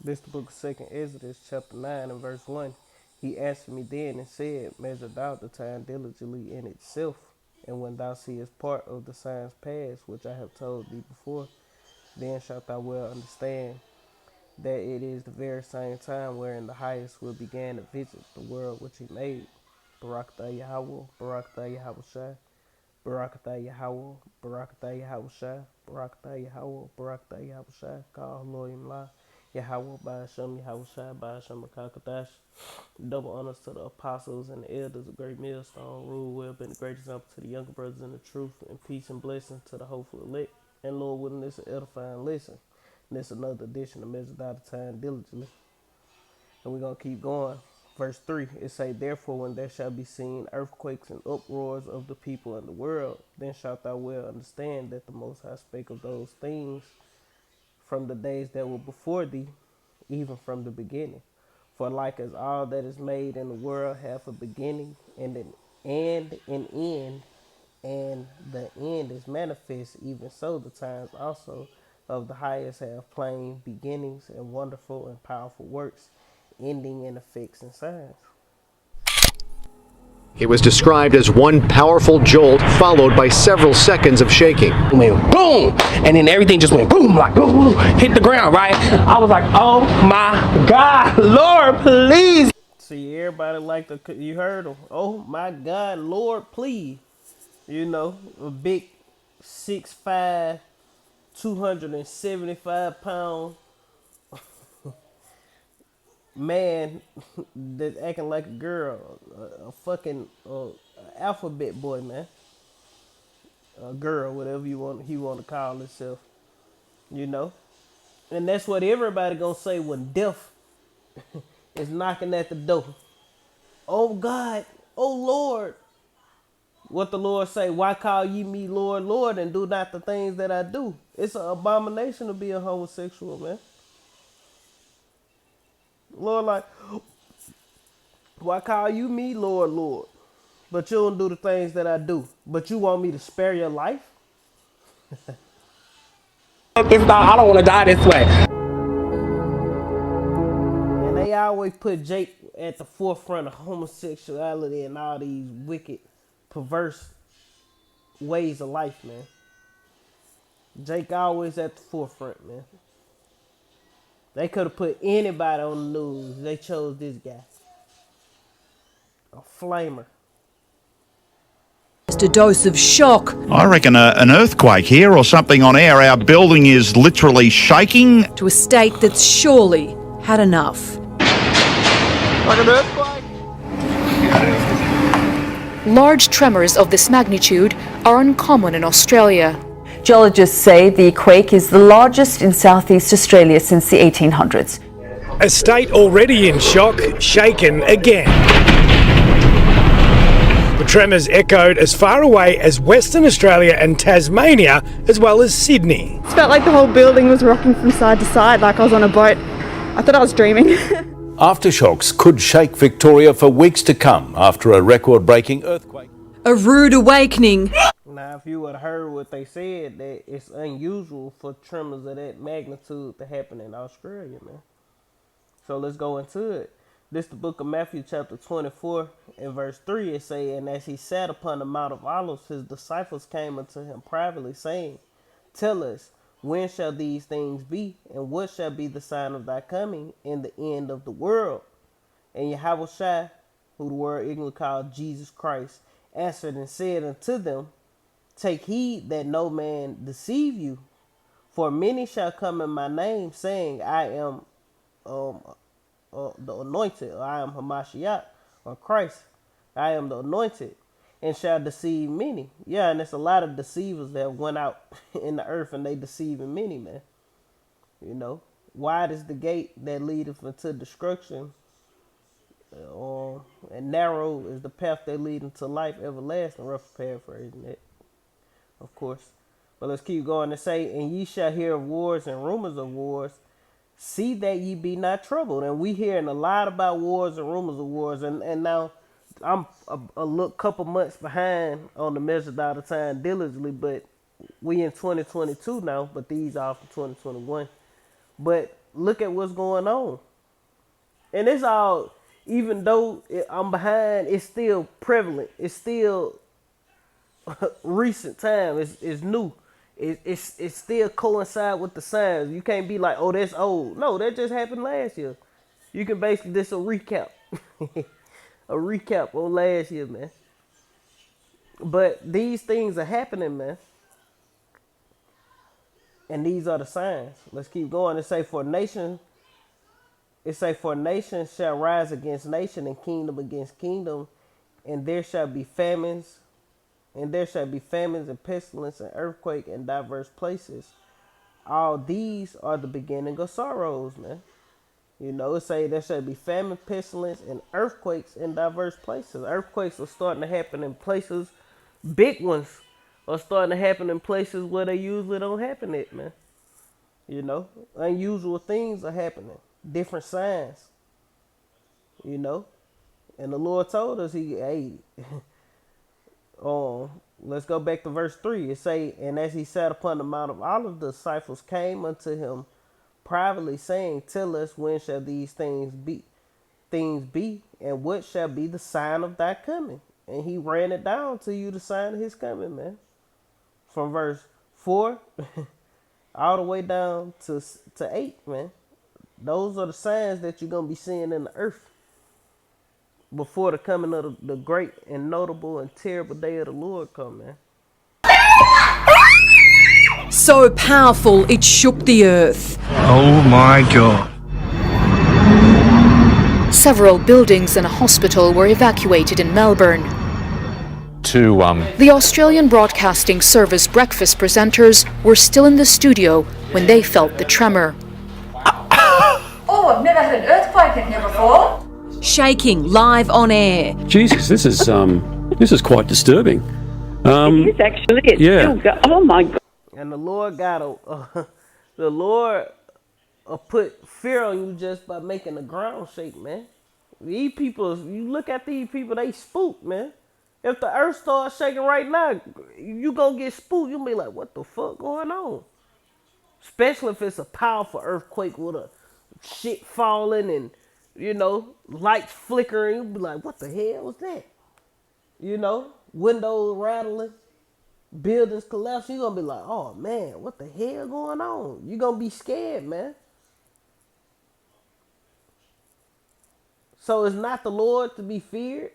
This the book of 2nd Exodus, chapter 9 and verse 1. He answered me then and said, measure thou the time diligently in itself, and when thou seest part of the signs past, which I have told thee before, then shalt thou well understand that it is the very same time wherein the highest will begin to visit the world which he made. Barakatah Yahweh, Barakatah Yahweh Shai, Barakatah Yahweh, Barakatah Yahweh Shai, Barakatah Yahweh, Barakatah Yahweh Shai, Kal Elohim La, Yahweh Ba'ashem, Yahweh Shai, Ba'ashem Rakakadash. Double honors to the apostles and the elders of Great Millstone. Rule well, been a great example to the younger brothers in the truth, and peace and blessing to the hopeful elect. And Lord willing, this is an edifying lesson. And this is another edition of Measure Out of Time Diligently. And we're going to keep going. Verse 3, it say, therefore, when there shall be seen earthquakes and uproars of the people in the world, then shalt thou well understand that the Most High spake of those things from the days that were before thee, even from the beginning. For like as all that is made in the world hath a beginning and an end, and the end is manifest, even so the times also of the highest have plain beginnings and wonderful and powerful works, ending in effects and signs. It was described as one powerful jolt followed by several seconds of shaking. It went boom, and then everything just went boom, like boom, boom, hit the ground, right? I was like, oh my God, Lord, please. See, everybody like you heard them. Oh my God, Lord, please. You know, a big 6'5", 275-pound man that's acting like a girl, a fucking alphabet boy, man. A girl, whatever he want to call himself, you know. And that's what everybody gonna say when death is knocking at the door. Oh God, oh Lord. What the Lord say? Why call ye me Lord, Lord, and do not the things that I do? It's an abomination to be a homosexual, man. Lord, like, why call you me Lord, Lord, but you don't do the things that I do? But you want me to spare your life? It's not, I don't want to die this way. And they always put Jake at the forefront of homosexuality and all these wicked, perverse ways of life, man. Jake always at the forefront, man. They could have put anybody on the news. They chose this guy. A flamer. Just a dose of shock. I reckon an earthquake here or something on air. Our building is literally shaking. To a state that's surely had enough. Like an earthquake? Large tremors of this magnitude are uncommon in Australia. Geologists say the quake is the largest in Southeast Australia since the 1800s. A state already in shock, shaken again. The tremors echoed as far away as Western Australia and Tasmania, as well as Sydney. It felt like the whole building was rocking from side to side, like I was on a boat. I thought I was dreaming. Aftershocks could shake Victoria for weeks to come after a record-breaking earthquake. A rude awakening. Now, if you would have heard what they said, that it's unusual for tremors of that magnitude to happen in Australia, man. So let's go into it. This is the book of Matthew, chapter 24, and verse 3. It say, and as he sat upon the Mount of Olives, his disciples came unto him privately, saying, tell us, when shall these things be, and what shall be the sign of thy coming and the end of the world? And Yahweh Shai, who the word ignorantly called Jesus Christ, answered and said unto them, take heed that no man deceive you, for many shall come in my name, saying, I am the anointed, or I am Hamashiach, or Christ, I am the anointed, and shall deceive many. Yeah, and there's a lot of deceivers that went out in the earth, and they deceiving many, man. You know, wide is the gate that leadeth into destruction, and narrow is the path that lead into life everlasting. Rough paraphrasing that, of course. But let's keep going to say, and ye shall hear of wars and rumors of wars. See that ye be not troubled. And we hearing a lot about wars and rumors of wars. And now I'm a couple months behind on the Measured Out of Time Diligently, but we in 2022 now, but these are from 2021. But look at what's going on. And it's all, even though I'm behind, it's still prevalent. It's still recent time. It's new. It's still coincide with the signs. You can't be like, oh, that's old. No, that just happened last year. You can basically, this a recap. A recap on last year, man. But these things are happening, man. And these are the signs. Let's keep going. It say for nation shall rise against nation and kingdom against kingdom, and there shall be famines, and pestilence and earthquake in diverse places. All these are the beginning of sorrows, man. You know, it say there shall be famine, pestilence, and earthquakes in diverse places. Earthquakes are starting to happen in places, big ones are starting to happen in places where they usually don't happen at, man. You know, unusual things are happening, different signs. You know, and the Lord told us, let's go back to verse 3. It say, and as he sat upon the Mount of Olives, the disciples came unto him privately, saying, tell us, when shall these things be, and what shall be the sign of thy coming? And he ran it down to you, the sign of his coming, man. From verse 4 all the way down to 8, man. Those are the signs that you're going to be seeing in the earth before the coming of the great and notable and terrible day of the Lord come, man. So powerful it shook the earth. Oh my God. Several buildings and a hospital were evacuated in Melbourne. The Australian Broadcasting Service breakfast presenters were still in the studio when they felt the tremor. Oh, I've never had an earthquake in here before. Shaking live on air. Jesus, this is quite disturbing. It is actually. Oh my God. And the Lord the Lord put fear on you just by making the ground shake, man. These people, you look at these people, they spooked, man. If the earth starts shaking right now, you gonna get spooked. You'll be like, what the fuck going on? Especially if it's a powerful earthquake with a shit falling and, you know, lights flickering. You'll be like, what the hell was that? You know, windows rattling, buildings collapsing. You're gonna be like, oh man, what the hell going on? You're gonna be scared, man. So it's not the Lord to be feared.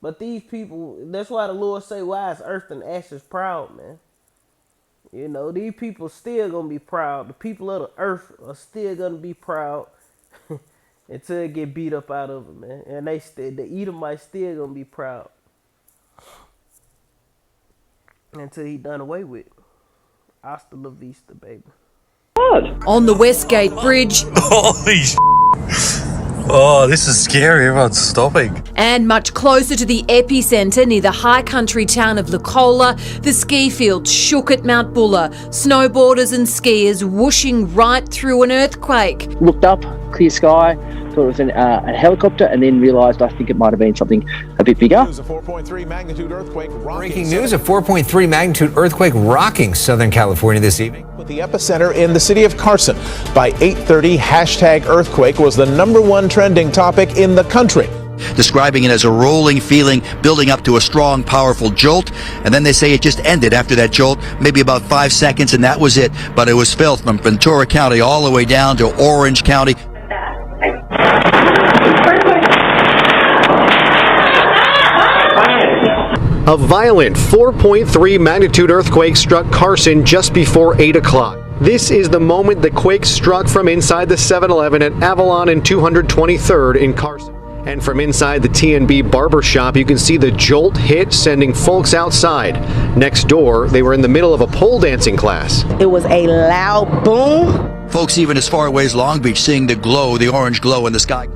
But these people, that's why the Lord say, why is earth and ashes proud, man? You know, these people still going to be proud. The people of the earth are still going to be proud until they get beat up out of it, man. And the Edomites still going to be proud until he done away with. Hasta la vista, baby. On the Westgate Bridge. Holy Oh, this is scary. Everyone's stopping. And much closer to the epicentre near the high country town of Lucola, the ski field shook at Mount Buller. Snowboarders and skiers whooshing right through an earthquake. Looked up, clear sky, thought it was a helicopter, and then realised I think it might have been something a bit bigger. A 4.3 magnitude earthquake breaking news, a 4.3 magnitude earthquake rocking Southern California this evening. With the epicenter in the city of Carson. By 8:30, #earthquake was the #1 trending topic in the country. Describing it as a rolling feeling building up to a strong, powerful jolt. And then they say it just ended after that jolt, maybe about 5 seconds, and that was it. But it was felt from Ventura County all the way down to Orange County. A violent 4.3 magnitude earthquake struck Carson just before 8 o'clock. This is the moment the quake struck from inside the 7-Eleven at Avalon and 223rd in Carson. And from inside the T&B barber shop, you can see the jolt hit, sending folks outside. Next door, they were in the middle of a pole dancing class. It was a loud boom. Folks even as far away as Long Beach seeing the glow, the orange glow in the sky.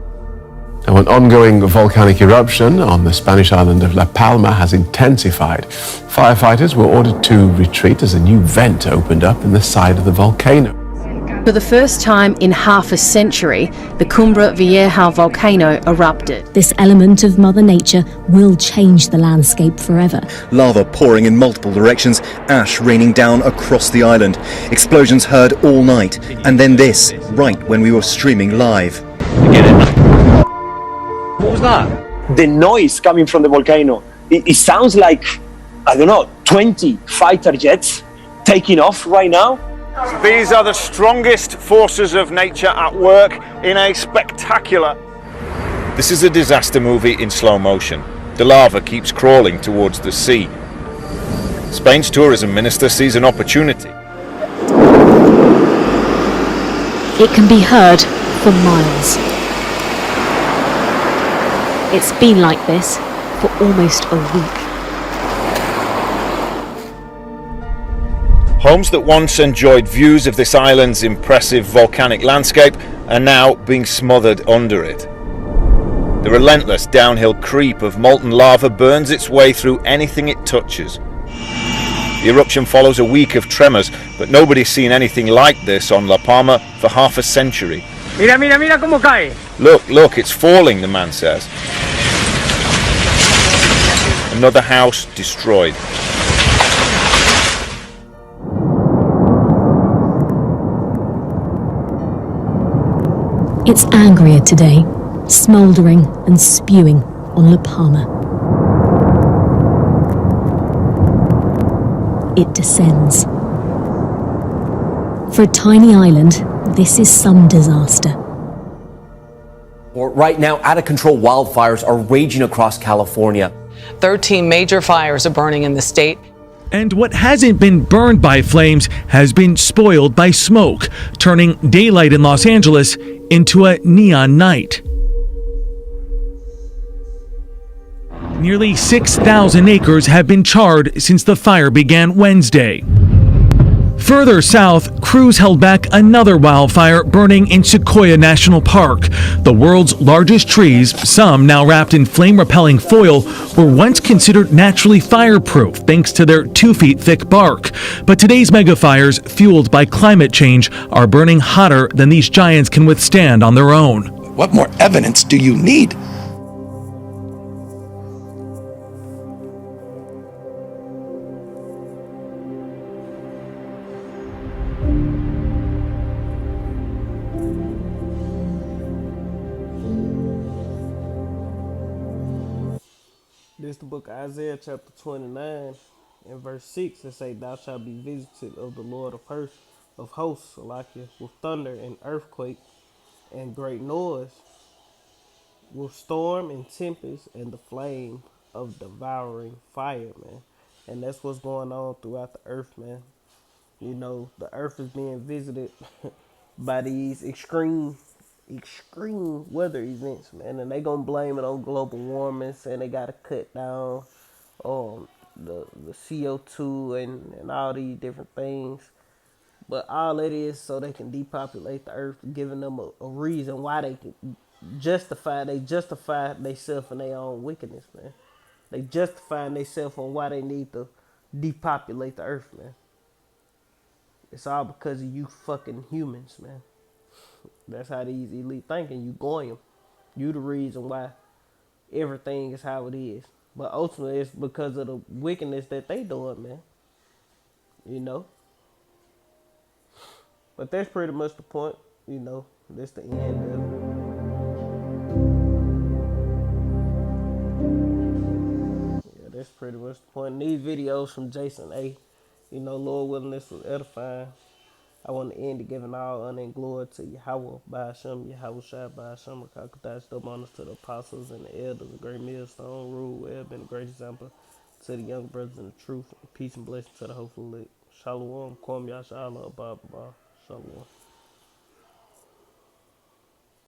Now, an ongoing volcanic eruption on the Spanish island of La Palma has intensified. Firefighters were ordered to retreat as a new vent opened up in the side of the volcano. For the first time in half a century, the Cumbre Vieja volcano erupted. This element of Mother Nature will change the landscape forever. Lava pouring in multiple directions, ash raining down across the island. Explosions heard all night, and then this, right when we were streaming live. What was that? The noise coming from the volcano. It sounds like, I don't know, 20 fighter jets taking off right now. These are the strongest forces of nature at work in a spectacular... This is a disaster movie in slow motion. The lava keeps crawling towards the sea. Spain's tourism minister sees an opportunity. It can be heard for miles. It's been like this for almost a week. Homes that once enjoyed views of this island's impressive volcanic landscape are now being smothered under it. The relentless downhill creep of molten lava burns its way through anything it touches. The eruption follows a week of tremors, but nobody's seen anything like this on La Palma for half a century. Mira, mira, mira cómo cae. Look, it's falling, the man says. Another house destroyed. It's angrier today, smouldering and spewing on La Palma. It descends. For a tiny island, this is some disaster. Right now, out-of-control wildfires are raging across California. 13 major fires are burning in the state. And what hasn't been burned by flames has been spoiled by smoke, turning daylight in Los Angeles into a neon night. Nearly 6,000 acres have been charred since the fire began Wednesday. Further south, crews held back another wildfire burning in Sequoia National Park. The world's largest trees, some now wrapped in flame-repelling foil, were once considered naturally fireproof thanks to their 2 feet thick bark. But today's megafires, fueled by climate change, are burning hotter than these giants can withstand on their own. What more evidence do you need? This is the book of Isaiah chapter 29 and verse 6. It say, "Thou shalt be visited of the Lord of hosts, Salakia, with thunder and earthquake and great noise, with storm and tempest and the flame of devouring fire," man. And that's what's going on throughout the earth, man. You know, the earth is being visited by these extreme weather events, man, and they gonna blame it on global warming, saying they gotta cut down the CO2 and all these different things. But all it is so they can depopulate the earth, giving them a reason why they can justify themselves in their own wickedness, man. They justifying themselves on why they need to depopulate the earth, man. It's all because of you fucking humans, man. That's how these elite thinking. You goyim. You the reason why everything is how it is. But ultimately, it's because of the wickedness that they doing, man. You know. But that's pretty much the point. You know, that's the end of it. Yeah, that's pretty much the point. And these videos from Jason A. You know, Lord willing, this was edifying. I want to end it giving all honor and glory to Yahweh, Ba'ashem, Yahweh Shai, Ba'ashem, Rakakadash, double honors to the apostles and the elders, the great millstone, rule, well, been a great example to the young brothers in the truth, peace and blessing to the hopeful elect. Shalom, Kwam Yasha Allah, Abba, Shalom.